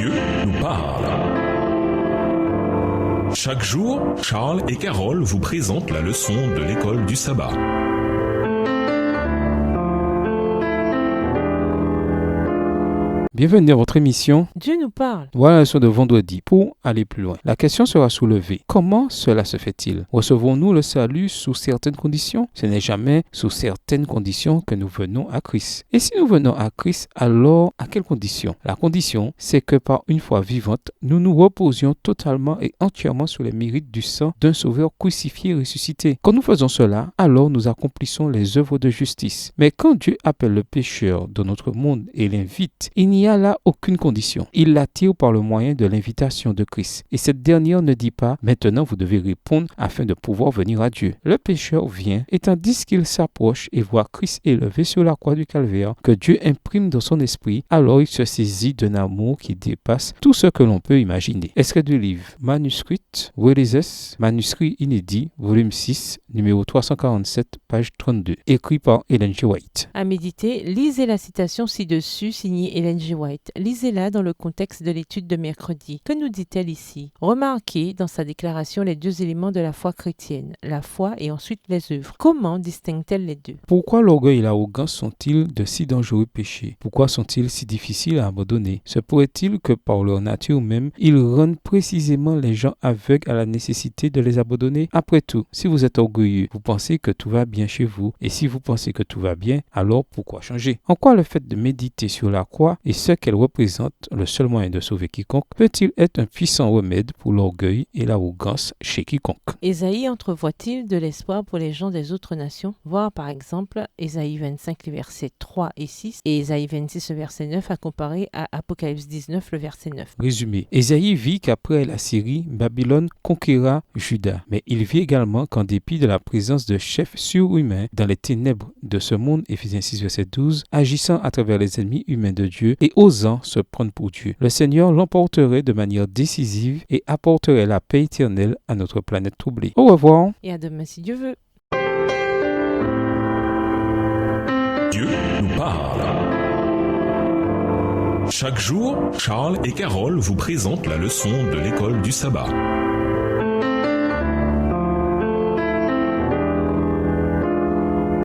Dieu nous parle. Chaque jour, Charles et Carole vous présentent la leçon de l'école du sabbat. Bienvenue dans votre émission. Dieu nous parle. Voilà la leçon de vendredi. Pour aller plus loin, la question sera soulevée. Comment cela se fait-il? Recevons-nous le salut sous certaines conditions? Ce n'est jamais sous certaines conditions que nous venons à Christ. Et si nous venons à Christ, alors à quelles conditions? La condition, c'est que par une foi vivante, nous nous reposions totalement et entièrement sur les mérites du sang d'un sauveur crucifié et ressuscité. Quand nous faisons cela, alors nous accomplissons les œuvres de justice. Mais quand Dieu appelle le pécheur de notre monde et l'invite, il n'y a là aucune condition. Il l'attire par le moyen de l'invitation de Christ. Et cette dernière ne dit pas « Maintenant vous devez répondre afin de pouvoir venir à Dieu ». Le pécheur vient et tandis qu'il s'approche et voit Christ élevé sur la croix du calvaire que Dieu imprime dans son esprit, alors il se saisit d'un amour qui dépasse tout ce que l'on peut imaginer. Extrait du livre Manuscrit Releases, manuscrit inédit, volume 6, numéro 347, page 32, écrit par Ellen G. White. À méditer, lisez la citation ci-dessus signée Ellen G. White. Lisez-la dans le contexte de l'étude de mercredi. Que nous dit-elle ici? Remarquez dans sa déclaration les deux éléments de la foi chrétienne, la foi et ensuite les œuvres. Comment distingue-t-elle les deux? Pourquoi l'orgueil et l'arrogance sont-ils de si dangereux péchés? Pourquoi sont-ils si difficiles à abandonner? Se pourrait-il que par leur nature même, ils rendent précisément les gens aveugles à la nécessité de les abandonner? Après tout, si vous êtes orgueilleux, vous pensez que tout va bien chez vous, et si vous pensez que tout va bien, alors pourquoi changer? En quoi le fait de méditer sur la croix et ce qu'elle représente, le seul moyen de sauver quiconque, peut-il être un puissant remède pour l'orgueil et l'arrogance chez quiconque? Ésaïe entrevoit-il de l'espoir pour les gens des autres nations? Voir par exemple Ésaïe 25, les versets 3 et 6 et Ésaïe 26, le verset 9 à comparer à Apocalypse 19, le verset 9. Résumé. Ésaïe vit qu'après la Syrie, Babylone conquérera Juda. Mais il vit également qu'en dépit de la présence de chefs surhumains dans les ténèbres de ce monde, Éphésiens 6, verset 12, agissant à travers les ennemis humains de Dieu et osant se prendre pour Dieu, le Seigneur l'emporterait de manière décisive et apporterait la paix éternelle à notre planète troublée. Au revoir. Et à demain si Dieu veut. Dieu nous parle. Chaque jour, Charles et Carole vous présentent la leçon de l'école du sabbat.